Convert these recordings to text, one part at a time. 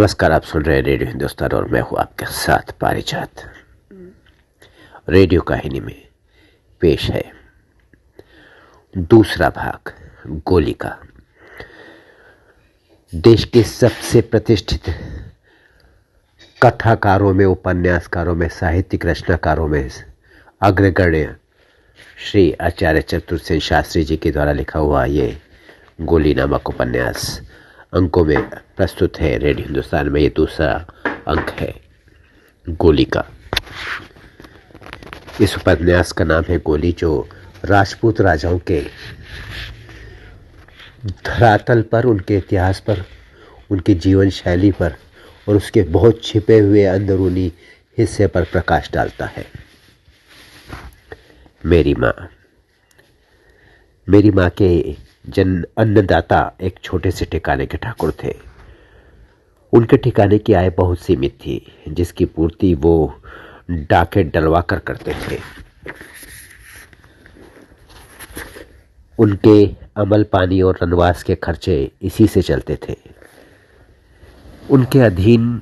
नमस्कार, आप सुन रहे हैं रेडियो हिंदुस्तान और मैं हूं आपके साथ पारिजात। रेडियो कहानी में पेश है दूसरा भाग, गोली का। देश के सबसे प्रतिष्ठित कथाकारों में, उपन्यासकारों में, साहित्यिक रचनाकारों में अग्रगण्य श्री आचार्य चतुर्सेन शास्त्री जी के द्वारा लिखा हुआ ये गोली नामक उपन्यास अंकों में प्रस्तुत है। रेडियो हिंदुस्तान में ये दूसरा अंक है, गोली का। इस उपन्यास का नाम है गोली, जो राजपूत राजाओं के धरातल पर, उनके इतिहास पर, उनकी जीवन शैली पर और उसके बहुत छिपे हुए अंदरूनी हिस्से पर प्रकाश डालता है। मेरी माँ के अन्नदाता एक छोटे से ठिकाने के ठाकुर थे। उनके ठिकाने की आय बहुत सीमित थी, जिसकी पूर्ति वो डाके डलवा कर करते थे। उनके अमल पानी और रनवास के खर्चे इसी से चलते थे। उनके अधीन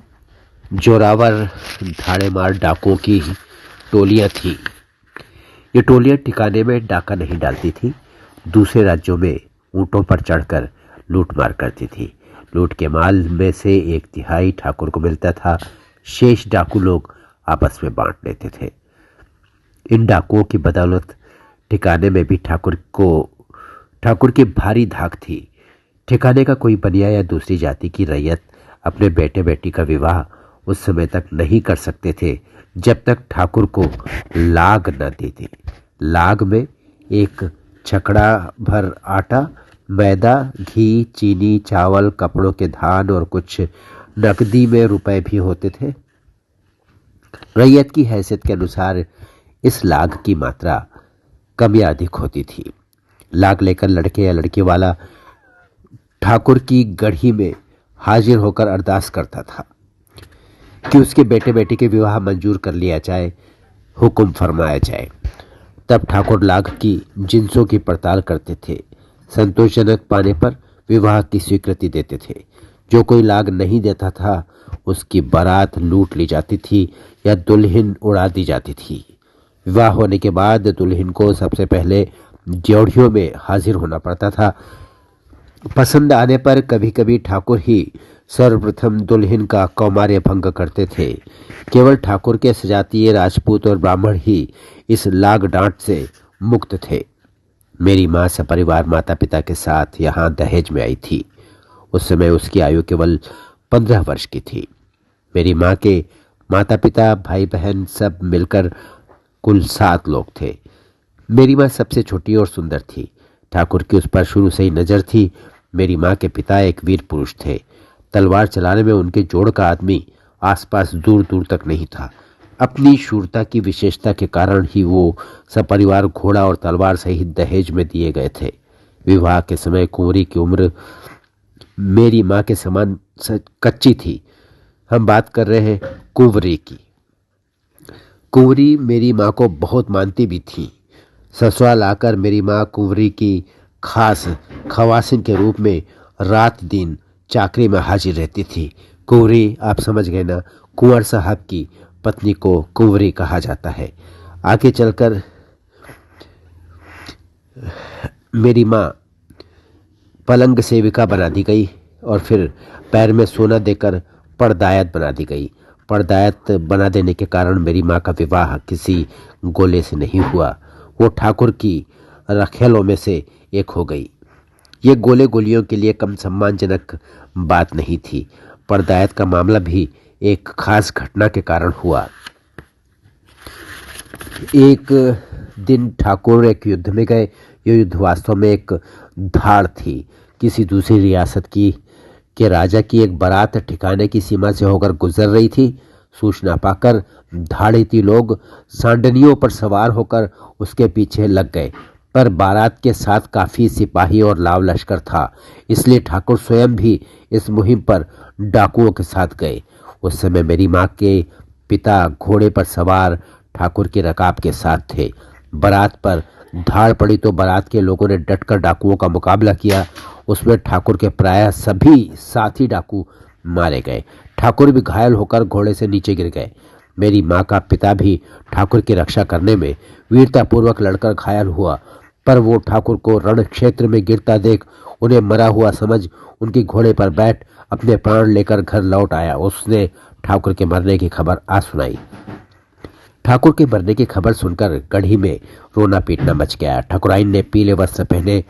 जोरावर धाड़ेमार डाकुओं की टोलियां थी। ये टोलियां ठिकाने में डाका नहीं डालती थी, दूसरे राज्यों में ऊंटों पर चढ़कर लूटमार करती थी। लूट के माल में से 1/3 ठाकुर को मिलता था, शेष डाकू लोग आपस में बांट लेते थे। इन डाकुओं की बदौलत ठिकाने में भी ठाकुर की भारी धाक थी। ठिकाने का कोई बनिया या दूसरी जाति की रैयत अपने बेटे बेटी का विवाह उस समय तक नहीं कर सकते थे जब तक ठाकुर को लाग न देते। लाग में एक छकड़ा भर आटा, मैदा, घी, चीनी, चावल, कपड़ों के धान और कुछ नकदी में रुपए भी होते थे। रैयत की हैसियत के अनुसार इस लाग की मात्रा कम या अधिक होती थी। लाग लेकर लड़के या लड़की वाला ठाकुर की गढ़ी में हाजिर होकर अरदास करता था कि उसके बेटे बेटी के विवाह मंजूर कर लिया जाए, हुक्म फरमाया जाए। तब ठाकुर लाग की जिन्सों की पड़ताल करते थे। संतोषजनक पाने पर विवाह की स्वीकृति देते थे। जो कोई लाग नहीं देता था उसकी बारात लूट ली जाती थी या दुल्हन उड़ा दी जाती थी। विवाह होने के बाद दुल्हन को सबसे पहले ड्योढ़ियों में हाजिर होना पड़ता था। पसंद आने पर कभी कभी ठाकुर ही सर्वप्रथम दुल्हन का कौमार्य भंग करते थे। केवल ठाकुर के सजातीय राजपूत और ब्राह्मण ही इस लाग डांट से मुक्त थे। मेरी माँ सपरिवार माता पिता के साथ यहाँ दहेज में आई थी। उस समय उसकी आयु केवल 15 वर्ष की थी। मेरी माँ के माता पिता, भाई बहन सब मिलकर कुल 7 लोग थे। मेरी माँ सबसे छोटी और सुंदर थी। ठाकुर की उस पर शुरू से ही नजर थी। मेरी माँ के पिता एक वीर पुरुष थे। तलवार चलाने में उनके जोड़ का आदमी आसपास दूर दूर तक नहीं था। अपनी शूरता की विशेषता के कारण ही वो सपरिवार घोड़ा और तलवार सहित दहेज में दिए गए थे। विवाह के समय कुंवरी की उम्र मेरी माँ के समान कच्ची थी। हम बात कर रहे हैं कुंवरी की। कुंवरी मेरी माँ को बहुत मानती भी थी। ससुराल आकर मेरी माँ कुंवरी की खास खवासिन के रूप में रात दिन चाकरी में हाजिर रहती थी। कुंवरी, आप समझ गए ना, कुंवर साहब की पत्नी को कुंवरी कहा जाता है। आगे चलकर मेरी माँ पलंग सेविका बना दी गई और फिर पैर में सोना देकर पड़दायत बना दी गई। पड़दायत बना देने के कारण मेरी माँ का विवाह किसी गोले से नहीं हुआ। वो ठाकुर की रखेलों में से एक हो गई। ये गोले गोलियों के लिए कम सम्मानजनक बात नहीं थी। पड़दायत का मामला भी एक खास घटना के कारण हुआ। एक दिन ठाकुर एक युद्ध में गए। यह युद्ध वास्तव में एक धाड़ थी। किसी दूसरी रियासत के राजा की एक बारात ठिकाने की सीमा से होकर गुजर रही थी। सूचना पाकर धाड़ेती लोग सांडनियों पर सवार होकर उसके पीछे लग गए, पर बारात के साथ काफी सिपाही और लाव लश्कर था, इसलिए ठाकुर स्वयं भी इस मुहिम पर डाकुओं के साथ गए। उस समय मेरी माँ के पिता घोड़े पर सवार ठाकुर की रकाब के साथ थे। बारात पर धाड़ पड़ी तो बारात के लोगों ने डटकर डाकुओं का मुकाबला किया। उसमें ठाकुर के प्रायः सभी साथी डाकू मारे गए। ठाकुर भी घायल होकर घोड़े से नीचे गिर गए। मेरी माँ का पिता भी ठाकुर की रक्षा करने में वीरतापूर्वक लड़कर घायल हुआ, पर वो ठाकुर को रण क्षेत्र में गिरता देख उन्हें मरा हुआ समझ उनके घोड़े पर बैठ अपने प्राण लेकर घर लौट आया। उसने ठाकुर के मरने की खबर आ सुनाई। ठाकुर के मरने की खबर सुनकर गढ़ी में रोना पीटना मच गया। ठाकुराइन ने पीले वस्त्र पहने,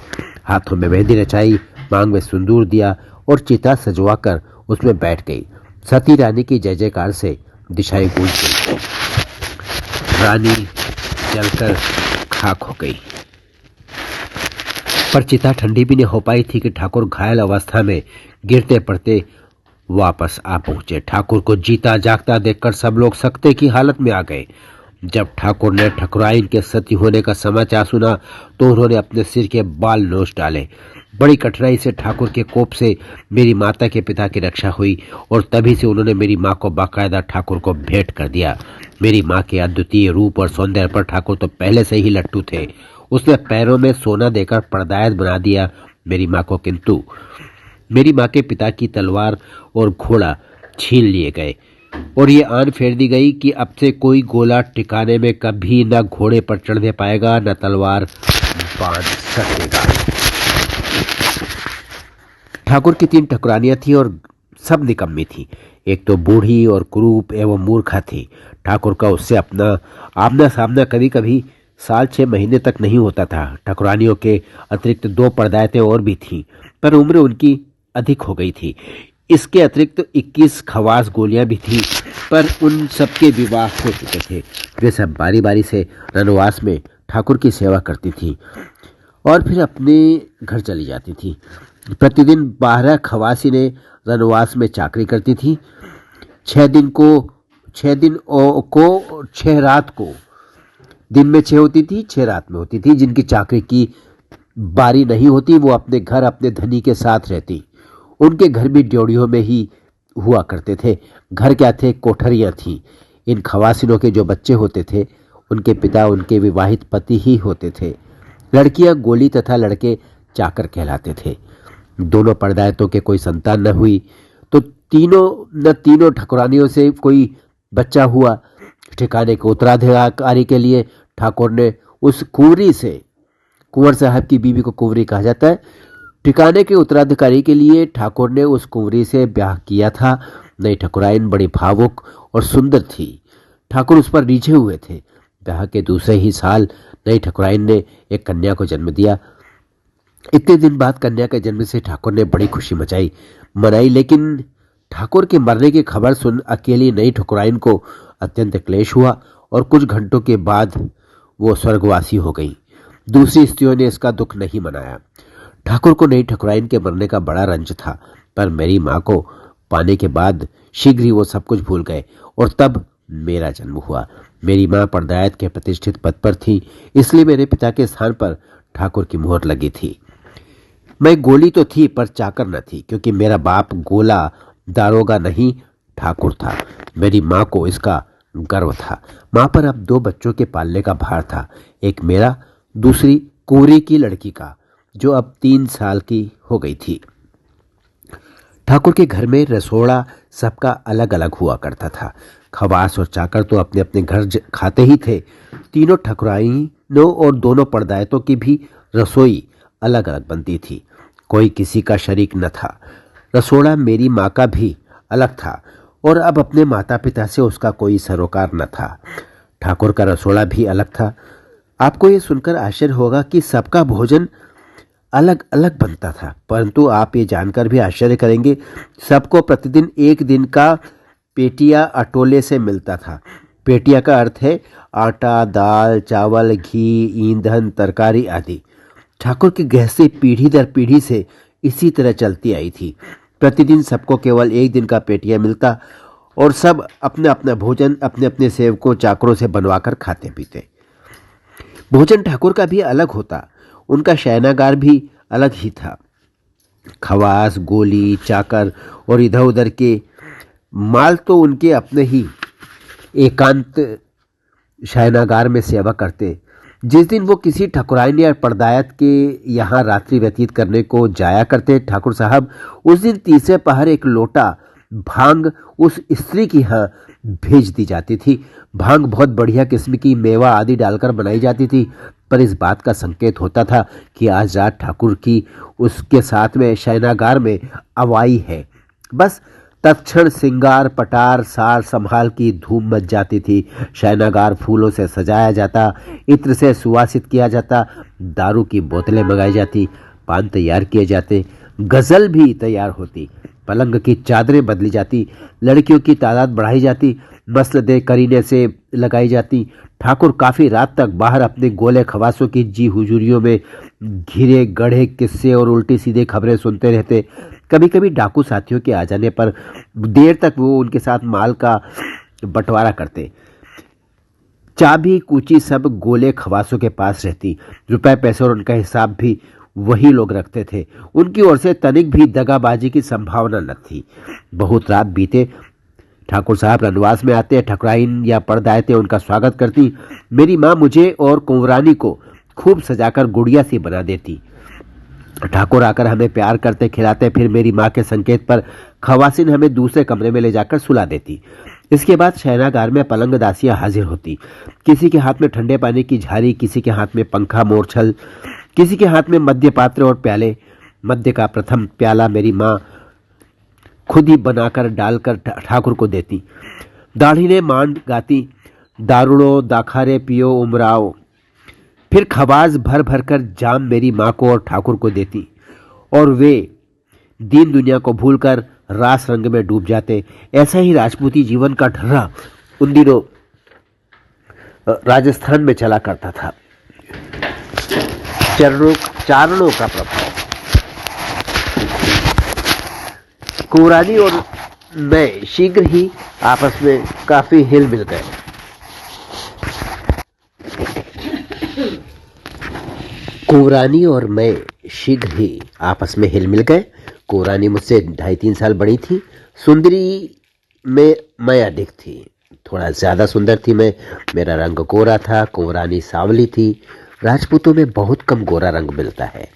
हाथों में मेहंदी रचाई, मांग में सिंदूर दिया और चिता सजवाकर उसमें बैठ गई। सती रानी की जय जयकार से दिशाएं गूंज गई। रानी जलकर खाक हो गई, पर चिता ठंडी भी नहीं हो पाई थी कि ठाकुर घायल अवस्था में गिरते पड़ते वापस आ पहुंचे। ठाकुर को जीता जागता देखकर सब लोग सकते की हालत में आ गए। जब ठाकुर ने ठाकुराइन के सती होने का समाचार सुना तो उन्होंने अपने सिर के बाल नोच डाले। बड़ी कठिनाई से ठाकुर के कोप से मेरी माता के पिता की रक्षा हुई और तभी से उन्होंने मेरी माँ को बाकायदा ठाकुर को भेंट कर दिया। मेरी माँ के अद्वितीय रूप और सौंदर्य पर ठाकुर तो पहले से ही लट्टू थे। उसने पैरों में सोना देकर परदायत बना दिया मेरी माँ को, किंतु मेरी माँ के पिता की तलवार और घोड़ा छीन लिए गए और ये आन फेर दी गई कि अब से कोई गोला टिकाने में कभी न घोड़े पर चढ़ने पाएगा न तलवार बांध सकेगा। ठाकुर की 3 ठकुरानियां थी और सब निकम्मी थी। एक तो बूढ़ी और कुरूप एवं मूर्खा थी। ठाकुर का उससे अपना आमना सामना कभी कभी साल 6 महीने तक नहीं होता था। ठकुरानियों के अतिरिक्त 2 परदायतें और भी थीं, पर उम्र उनकी अधिक हो गई थी। इसके अतिरिक्त 21 खवास गोलियां भी थीं, पर उन सबके विवाह हो चुके थे। वे सब बारी बारी से रनवास में ठाकुर की सेवा करती थी और फिर अपने घर चली जाती थी। प्रतिदिन 12 खवासी ने रनवास में चाकरी करती थी। 6 दिन को 6 रात को, दिन में 6 होती थी, 6 रात में होती थी। जिनकी चाकरी की बारी नहीं होती वो अपने घर अपने धनी के साथ रहती। उनके घर भी ड्योढ़ियों में ही हुआ करते थे। घर क्या थे, कोठरियां थीं। इन खवासिनों के जो बच्चे होते थे उनके पिता उनके विवाहित पति ही होते थे। लड़कियां गोली तथा लड़के चाकर कहलाते थे। दोनों परदायतों के कोई संतान न हुई तो तीनों ठकुरानियों से कोई बच्चा हुआ। ठिकाने के उत्तराधिकारी के लिए ठाकुर ने उस कुंवरी से, कुंवर साहब की बीवी को कुंवरी कहा जाता है, ठिकाने के उत्तराधिकारी के लिए ठाकुर ने उस कुंवरी से ब्याह किया था। नई ठकुराइन बड़ी भावुक और सुंदर थी। ठाकुर उस पर रिझे हुए थे। ब्याह के दूसरे ही साल नई ठकुराइन ने एक कन्या को जन्म दिया। इतने दिन बाद कन्या के जन्म से ठाकुर ने बड़ी खुशी मनाई, लेकिन ठाकुर के मरने की खबर सुन अकेली नई ठकुराइन को अत्यंत क्लेश हुआ और कुछ घंटों के बाद वो स्वर्गवासी हो गई। दूसरी स्त्रियों ने इसका दुख नहीं मनाया। ठाकुर को नई ठकुराइन के मरने का बड़ा रंज था, पर मेरी माँ को पाने के बाद शीघ्र ही वो सब कुछ भूल गए और तब मेरा जन्म हुआ। मेरी माँ परदायत के प्रतिष्ठित पद पर थी, इसलिए मेरे पिता के स्थान पर ठाकुर की मोहर लगी थी। मैं गोली तो थी पर चाकर न थी, क्योंकि मेरा बाप गोला दारोगा नहीं ठाकुर था। मेरी माँ को इसका गर्व था। माँ पर अब 2 बच्चों के पालने का भार था, एक मेरा, दूसरी कुंवरी की लड़की का, जो अब 3 साल की हो गई थी। ठाकुर के घर में रसोड़ा सबका अलग अलग हुआ करता था। खवास और चाकर तो अपने अपने घर खाते ही थे। तीनों ठकुराइनों और दोनों परदायतों की भी रसोई अलग अलग बनती थी। कोई किसी का शरीक न था। रसोड़ा मेरी माँ का भी अलग था और अब अपने माता पिता से उसका कोई सरोकार न था। ठाकुर का रसोड़ा भी अलग था। आपको ये सुनकर आश्चर्य होगा कि सबका भोजन अलग अलग बनता था, परंतु आप ये जानकर भी आश्चर्य करेंगे, सबको प्रतिदिन 1 दिन का पेटिया अटोले से मिलता था। पेटिया का अर्थ है आटा, दाल, चावल, घी, ईंधन, तरकारी आदि। ठाकुर की गृहस्थी पीढ़ी दर पीढ़ी से इसी तरह चलती आई थी। प्रतिदिन सबको केवल 1 दिन का पेटिया मिलता और सब अपना अपना भोजन अपने अपने सेवकों चाकरों से बनवाकर खाते पीते। भोजन ठाकुर का भी अलग होता, उनका शयनागार भी अलग ही था। खवास, गोली, चाकर और इधर उधर के माल तो उनके अपने ही एकांत शयनागार में सेवा करते। जिस दिन वो किसी ठकुराइन या परदायत के यहाँ रात्रि व्यतीत करने को जाया करते ठाकुर साहब, उस दिन तीसरे पहर एक लोटा भांग उस स्त्री की यहाँ भेज दी जाती थी। भांग बहुत बढ़िया किस्म की मेवा आदि डालकर बनाई जाती थी, पर इस बात का संकेत होता था कि आज रात ठाकुर की उसके साथ में शयनागार में अवाई है। बस तत्क्षण सिंगार पटार सार संभाल की धूम मच जाती थी। शयनागार फूलों से सजाया जाता, इत्र से सुवासित किया जाता, दारू की बोतलें मंगाई जाती, पान तैयार किए जाते, गजल भी तैयार होती, पलंग की चादरें बदली जाती, लड़कियों की तादाद बढ़ाई जाती, मसलदे करीने से लगाई जाती। ठाकुर काफ़ी रात तक बाहर अपने गोले खवासों की जी हुजूरियों में घिरे गढ़े किस्से और उल्टी सीधे खबरें सुनते रहते। कभी कभी डाकू साथियों के आ जाने पर देर तक वो उनके साथ माल का बंटवारा करते। चाबी कुची सब गोले खवासों के पास रहती। रुपए पैसे और उनका हिसाब भी वही लोग रखते थे। उनकी ओर से तनिक भी दगाबाजी की संभावना न थी। बहुत रात बीते, ठाकुर साहब रनवास में आते, ठकुराइन या परदायतें उनका स्वागत करती। मेरी माँ मुझे और कुंवरानी को खूब सजाकर गुड़िया सी बना देती। ठाकुर आकर हमें प्यार करते खिलाते, फिर मेरी माँ के संकेत पर खवासिन हमें दूसरे कमरे में ले जाकर सुला देती। इसके बाद शयनागार में पलंग दासियां हाजिर होती। किसी के हाथ में ठंडे पानी की झारी, किसी के हाथ में पंखा मोरछल, किसी के हाथ में मद्य पात्र और प्याले। मद्य का प्रथम प्याला मेरी माँ खुद ही बनाकर डालकर ठाकुर को देती। दाढ़ी ने मांड गाती, दारुड़ो दाखारे पियो उमराओ। फिर खवास भर भर कर जाम मेरी माँ को और ठाकुर को देती, और वे दीन दुनिया को भूलकर रास रंग में डूब जाते। ऐसा ही राजपूती जीवन का ढर्रा उन दिनों राजस्थान में चला करता था। चारणों का प्रभाव। कुंवरानी और मैं शीघ्र ही आपस में काफी हिल मिल गए। कुंवरानी और मैं शीघ्र ही आपस में हिल मिल गए। कुंवरानी मुझसे 2.5-3 साल बड़ी थी। सुंदरी में मैं अधिक थी, थोड़ा ज्यादा सुंदर थी मैं। मेरा रंग गोरा था, कुंवरानी सांवली थी। राजपूतों में बहुत कम गोरा रंग मिलता है।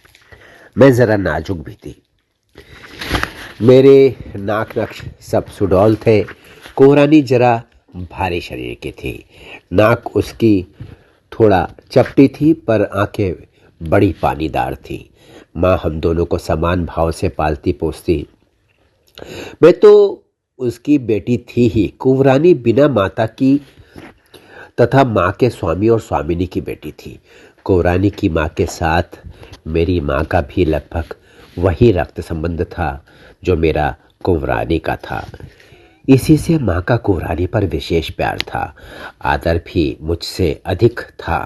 मैं जरा नाजुक भी थी। मेरे नाक नक्श सब सुडौल थे। कुंवरानी जरा भारी शरीर की थी। नाक उसकी थोड़ा चपटी थी, पर आंखें बड़ी पानीदार थी। माँ हम दोनों को समान भाव से पालती पोसती। मैं तो उसकी बेटी थी ही। कुंवरानी बिना माता की तथा माँ के स्वामी और स्वामिनी की बेटी थी। कुंवरानी की माँ के साथ मेरी माँ का भी लगभग वही रक्त संबंध था जो मेरा कुंवरानी का था। इसी से माँ का कुंवरानी पर विशेष प्यार था। आदर भी मुझसे अधिक था।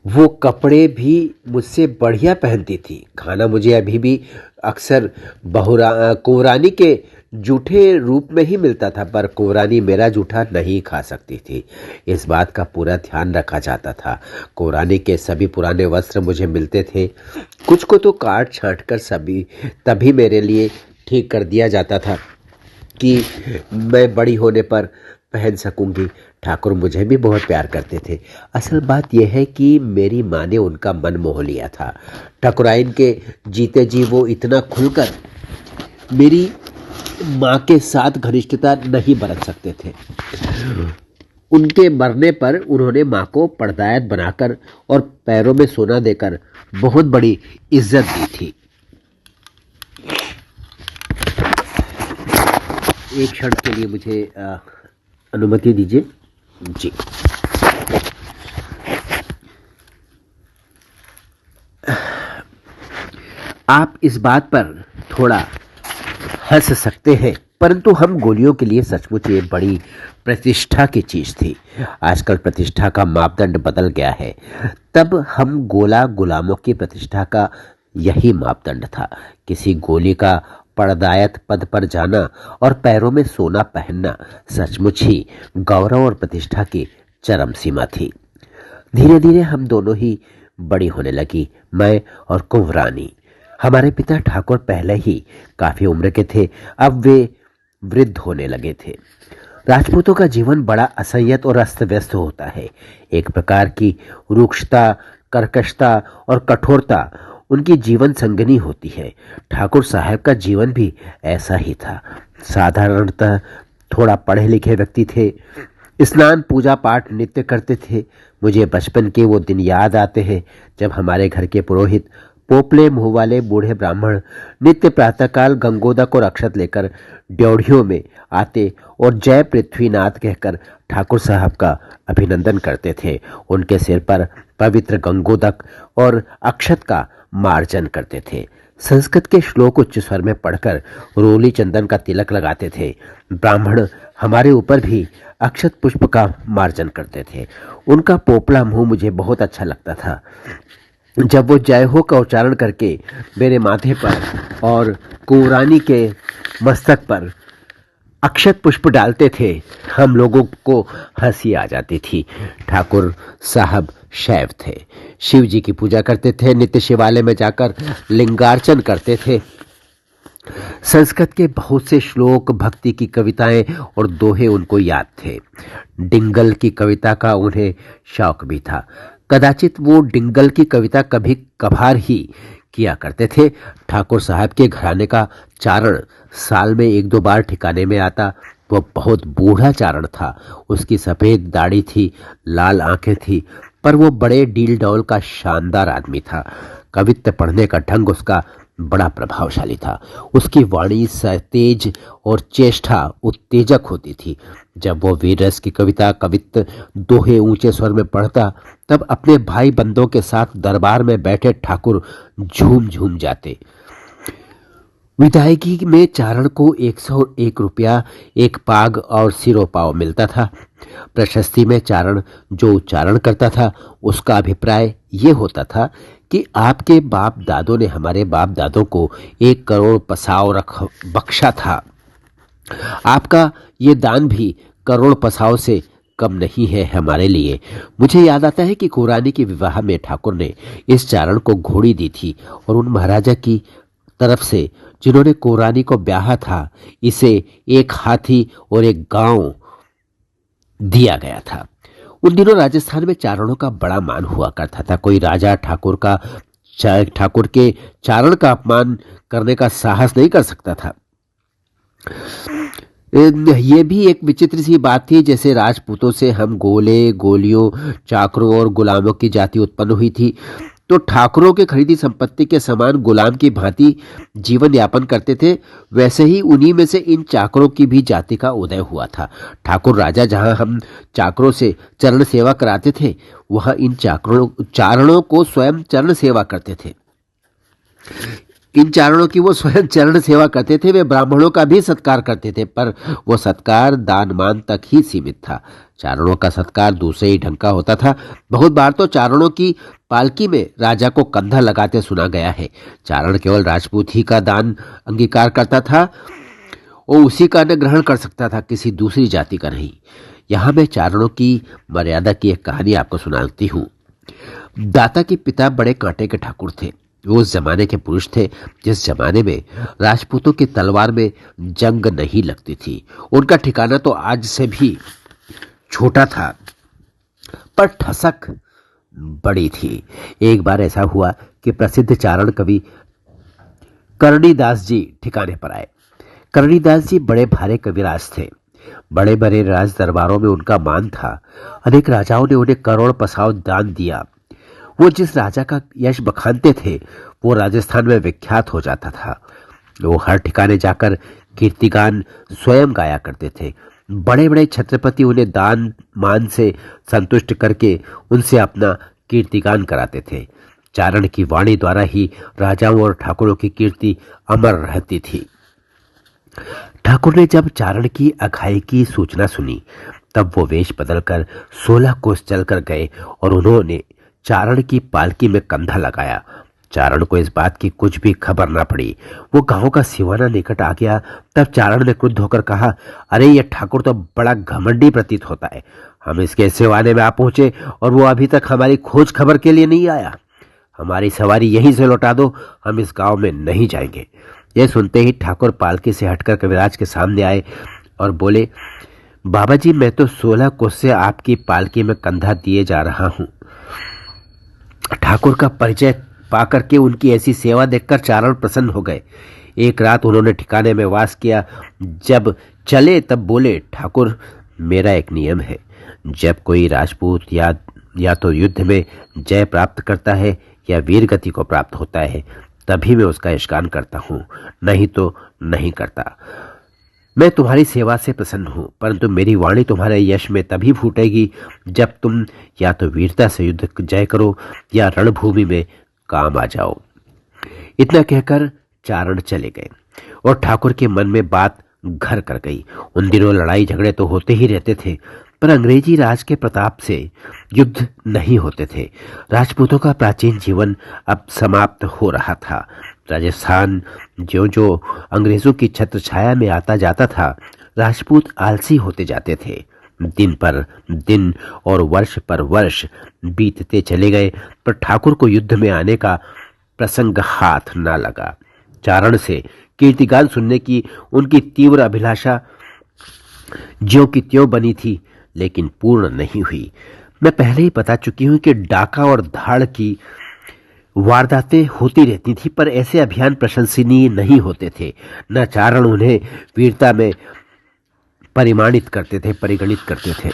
वो कपड़े भी मुझसे बढ़िया पहनती थी। खाना मुझे अभी भी अक्सर कुंवरानी के जूठे रूप में ही मिलता था, पर कुंवरानी मेरा जूठा नहीं खा सकती थी। इस बात का पूरा ध्यान रखा जाता था। कुंवरानी के सभी पुराने वस्त्र मुझे मिलते थे। कुछ को तो काट छांट कर तभी मेरे लिए ठीक कर दिया जाता था कि मैं बड़ी होने पर पहन सकूंगी। ठाकुर मुझे भी बहुत प्यार करते थे। असल बात यह है कि मेरी माँ ने उनका मन मोह लिया था। ठकुराइन के जीते जी वो इतना खुलकर मेरी माँ के साथ घनिष्ठता नहीं बरत सकते थे। उनके मरने पर उन्होंने माँ को परदायत बनाकर और पैरों में सोना देकर बहुत बड़ी इज्जत दी थी। एक क्षण के लिए मुझे अनुमति दीजिए जी। आप इस बात पर थोड़ा हंस सकते हैं, परंतु हम गोलियों के लिए सचमुच ये बड़ी प्रतिष्ठा की चीज थी। आजकल प्रतिष्ठा का मापदंड बदल गया है। तब हम गोला गुलामों की प्रतिष्ठा का यही मापदंड था। किसी गोली का परदायत पद पर जाना और पैरों में सोना पहनना सचमुच ही गौरव और प्रतिष्ठा की चरम सीमा थी। धीरे धीरे हम दोनों ही बड़ी होने लगी, मैं और कुंवरानी। हमारे पिता ठाकुर पहले ही काफी उम्र के थे, अब वे वृद्ध होने लगे थे। राजपूतों का जीवन बड़ा असंयत और अस्त व्यस्त होता है। एक प्रकार की रूक्षता, कर्कशता और कठोरता उनकी जीवन संगनी होती है। ठाकुर साहब का जीवन भी ऐसा ही था। साधारणतः थोड़ा पढ़े लिखे व्यक्ति थे। स्नान, पूजा पाठ नित्य करते थे। मुझे बचपन के वो दिन याद आते हैं जब हमारे घर के पुरोहित, पोपले मुंह वाले बूढ़े ब्राह्मण नित्य प्रातःकाल गंगोदक और अक्षत लेकर ड्योढ़ियों में आते और जय पृथ्वीनाथ कहकर ठाकुर साहब का अभिनंदन करते थे। उनके सिर पर पवित्र गंगोदक और अक्षत का मार्जन करते थे। संस्कृत के श्लोक उच्च स्वर में पढ़कर रोली चंदन का तिलक लगाते थे। ब्राह्मण हमारे ऊपर भी अक्षत पुष्प का मार्जन करते थे। उनका पोपला मुंह मुझे बहुत अच्छा लगता था। जब वो जय हो का उच्चारण करके मेरे माथे पर और कुंवरानी के मस्तक पर अक्षत पुष्प डालते थे, हम लोगों को हंसी आ जाती थी। ठाकुर साहब शैव थे, शिव जी की पूजा करते थे, नित्य शिवालय में जाकर लिंगार्चन करते थे। संस्कृत के बहुत से श्लोक, भक्ति की कविताएं और दोहे उनको याद थे। डिंगल की कविता का उन्हें शौक भी था। कदाचित वो डिंगल की कविता कभी कभार ही किया करते थे। ठाकुर साहब के घराने का चारण साल में एक दो बार ठिकाने में आता। वो बहुत बूढ़ा चारण था। उसकी सफ़ेद दाढ़ी थी, लाल आंखें थी, पर वो बड़े डील डौल का शानदार आदमी था। कवित्व पढ़ने का ढंग उसका बड़ा प्रभावशाली था। उसकी वाणी तेज और चेष्टा उत्तेजक होती थी। जब वो वीर रस की कविता, कवित्व, दोहे ऊंचे स्वर में पढ़ता, तब अपने भाई बंदों के साथ दरबार में बैठे ठाकुर झूम झूम जाते। विदायगी में चारण को 101 रुपया, एक पाग और सिरोपाव मिलता था। प्रशस्ति में चारण जो उच्चारण करता था, उसका अभिप्राय ये होता था कि आपके बाप दादों ने हमारे बाप दादों को 1 करोड़ पसाव बख्शा था। आपका ये दान भी करोड़ पसाव से कम नहीं है हमारे लिए। मुझे याद आता है कि कुंवरानी के विवाह में ठाकुर ने इस चारण को घोड़ी दी थी और उन महाराजा की तरफ से जिन्होंने कुंवरानी को ब्याहा था, इसे 1 हाथी और 1 गांव दिया गया था। उन दिनों राजस्थान में चारणों का बड़ा मान हुआ करता था। कोई राजा ठाकुर के चारण का अपमान करने का साहस नहीं कर सकता था। ये भी एक विचित्र सी बात थी, जैसे राजपूतों से हम गोले, गोलियों, चाकरों और गुलामों की जाति उत्पन्न हुई थी, तो ठाकुरों के खरीदी संपत्ति के समान गुलाम की भांति जीवन यापन करते थे। वैसे ही उन्हीं में से इन चाकरों की भी जाति का उदय हुआ था। ठाकुर राजा जहां हम चाकरों से चरण सेवा कराते थे, वहां इन चारणों को स्वयं चरण सेवा करते थे। इन चारणों की वो स्वयं चरण सेवा करते थे। वे ब्राह्मणों का भी सत्कार करते थे, पर वो सत्कार दान मान तक ही सीमित था। चारणों का सत्कार दूसरे ही ढंग का होता था। बहुत बार तो चारणों की पालकी में राजा को कंधा लगाते सुना गया है। चारण केवल राजपूत ही का दान अंगीकार करता था और उसी का न ग्रहण कर सकता था, किसी दूसरी जाति का नहीं। यहाँ मैं चारणों की मर्यादा की एक कहानी आपको सुनाती हूँ। दाता के पिता बड़े कांटे के ठाकुर थे। वो उस जमाने के पुरुष थे जिस जमाने में राजपूतों की तलवार में जंग नहीं लगती थी। उनका ठिकाना तो आज से भी छोटा था, पर ठसक बड़ी थी। एक बार ऐसा हुआ कि प्रसिद्ध चारण कवि करणीदास जी ठिकाने पर आए। करणीदास जी बड़े भारे कविराज थे। बड़े बड़े राज दरबारों में उनका मान था। अनेक राजाओं ने उन्हें करोड़ पसाव दान दिया। वो जिस राजा का यश बखानते थे, वो राजस्थान में विख्यात हो जाता था। वो हर ठिकाने जाकर कीर्तिगान स्वयं गाया करते थे। बड़े बड़े छत्रपति उन्हें दान मान से संतुष्ट करके उनसे अपना कीर्तिगान कराते थे। चारण की वाणी द्वारा ही राजाओं और ठाकुरों की कीर्ति अमर रहती थी। ठाकुर ने जब चारण की अघाई की सूचना सुनी, तब वो वेश बदलकर 16 कोस चलकर गए और उन्होंने चारण की पालकी में कंधा लगाया। चारण को इस बात की कुछ भी खबर ना पड़ी। वो गांव का सिवाना निकट आ गया। तब चारण ने क्रुद्ध होकर कहा, अरे ये ठाकुर तो बड़ा घमंडी प्रतीत होता है। हम इसके सिवाने में आ पहुंचे और वो अभी तक हमारी खोज खबर के लिए नहीं आया। हमारी सवारी यहीं से लौटा दो, हम इस गांव में नहीं जाएंगे। यह सुनते ही ठाकुर पालकी से हटकर कविराज के सामने आए और बोले, बाबा जी, मैं तो 16 कोस से आपकी पालकी में कंधा दिए जा रहा हूं। ठाकुर का परिचय पाकर के उनकी ऐसी सेवा देखकर चारण प्रसन्न हो गए। एक रात उन्होंने ठिकाने में वास किया। जब चले तब बोले, ठाकुर, मेरा एक नियम है, जब कोई राजपूत या तो युद्ध में जय प्राप्त करता है या वीर गति को प्राप्त होता है, तभी मैं उसका यशगान करता हूँ, नहीं तो नहीं करता। मैं तुम्हारी सेवा से प्रसन्न हूं, परंतु मेरी वाणी तुम्हारे यश में तभी फूटेगी जब तुम या तो वीरता से युद्ध जय करो या रणभूमि में काम आ जाओ। इतना कहकर चारण चले गए और ठाकुर के मन में बात घर कर गई। उन दिनों लड़ाई झगड़े तो होते ही रहते थे, पर अंग्रेजी राज के प्रताप से युद्ध नहीं होते थे। राजपूतों का प्राचीन जीवन अब समाप्त हो रहा था। राजस्थान जो जो अंग्रेजों की छत्र छाया में आता जाता था, राजपूत आलसी होते जाते थे। दिन पर दिन और वर्ष पर वर्ष बीतते चले गए, पर ठाकुर को युद्ध में आने का प्रसंग हाथ न लगा। चारण से कीर्तिगान सुनने की उनकी तीव्र अभिलाषा ज्यों की त्यों बनी थी, लेकिन पूर्ण नहीं हुई। मैं पहले ही बता चुकी हूं कि डाका और धाड़ की वारदातें होती रहती थी, पर ऐसे अभियान प्रशंसनीय नहीं होते थे। न चारण उन्हें वीरता में परिगणित करते थे।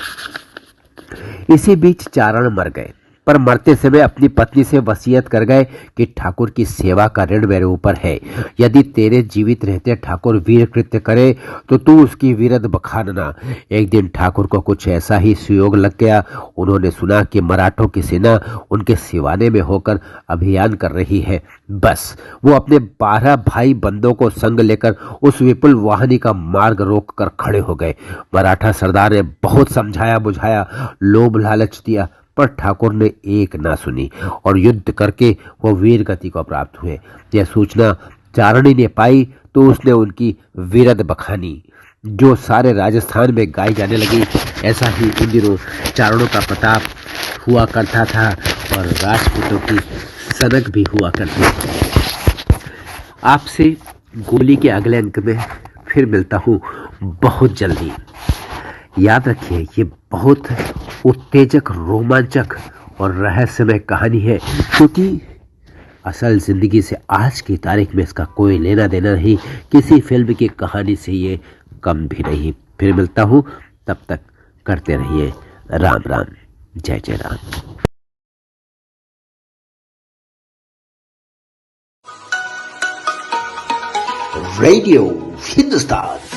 इसी बीच चारण मर गए, पर मरते समय अपनी पत्नी से वसीयत कर गए कि ठाकुर की सेवा का ऋण मेरे ऊपर है। यदि तेरे जीवित रहते ठाकुर वीर कृत्य करे तो तू उसकी वीरत बखानना। एक दिन ठाकुर को कुछ ऐसा ही सुयोग लग गया। उन्होंने सुना कि मराठों की सेना उनके सिवाने में होकर अभियान कर रही है। बस वो अपने 12 भाई बंदों को संग लेकर उस विपुल वाहिनी का मार्ग रोक कर खड़े हो गए। मराठा सरदार ने बहुत समझाया बुझाया, लोभ लालच दिया, पर ठाकुर ने एक ना सुनी और युद्ध करके वो वीर गति को प्राप्त हुए। यह सूचना चारणी ने पाई तो उसने उनकी वीरत बखानी, जो सारे राजस्थान में गाई जाने लगी। ऐसा ही उन दिनों चारणों का प्रताप हुआ करता था और राजपूतों की सनक भी हुआ करती थी। आपसे गोली के अगले अंक में फिर मिलता हूँ बहुत जल्दी। याद रखिए, ये बहुत उत्तेजक, रोमांचक और रहस्यमय कहानी है, क्योंकि असल जिंदगी से आज की तारीख में इसका कोई लेना देना नहीं। किसी फिल्म की कहानी से ये कम भी नहीं। फिर मिलता हूँ, तब तक करते रहिए राम राम, जय जय राम। रेडियो हिंदुस्तान।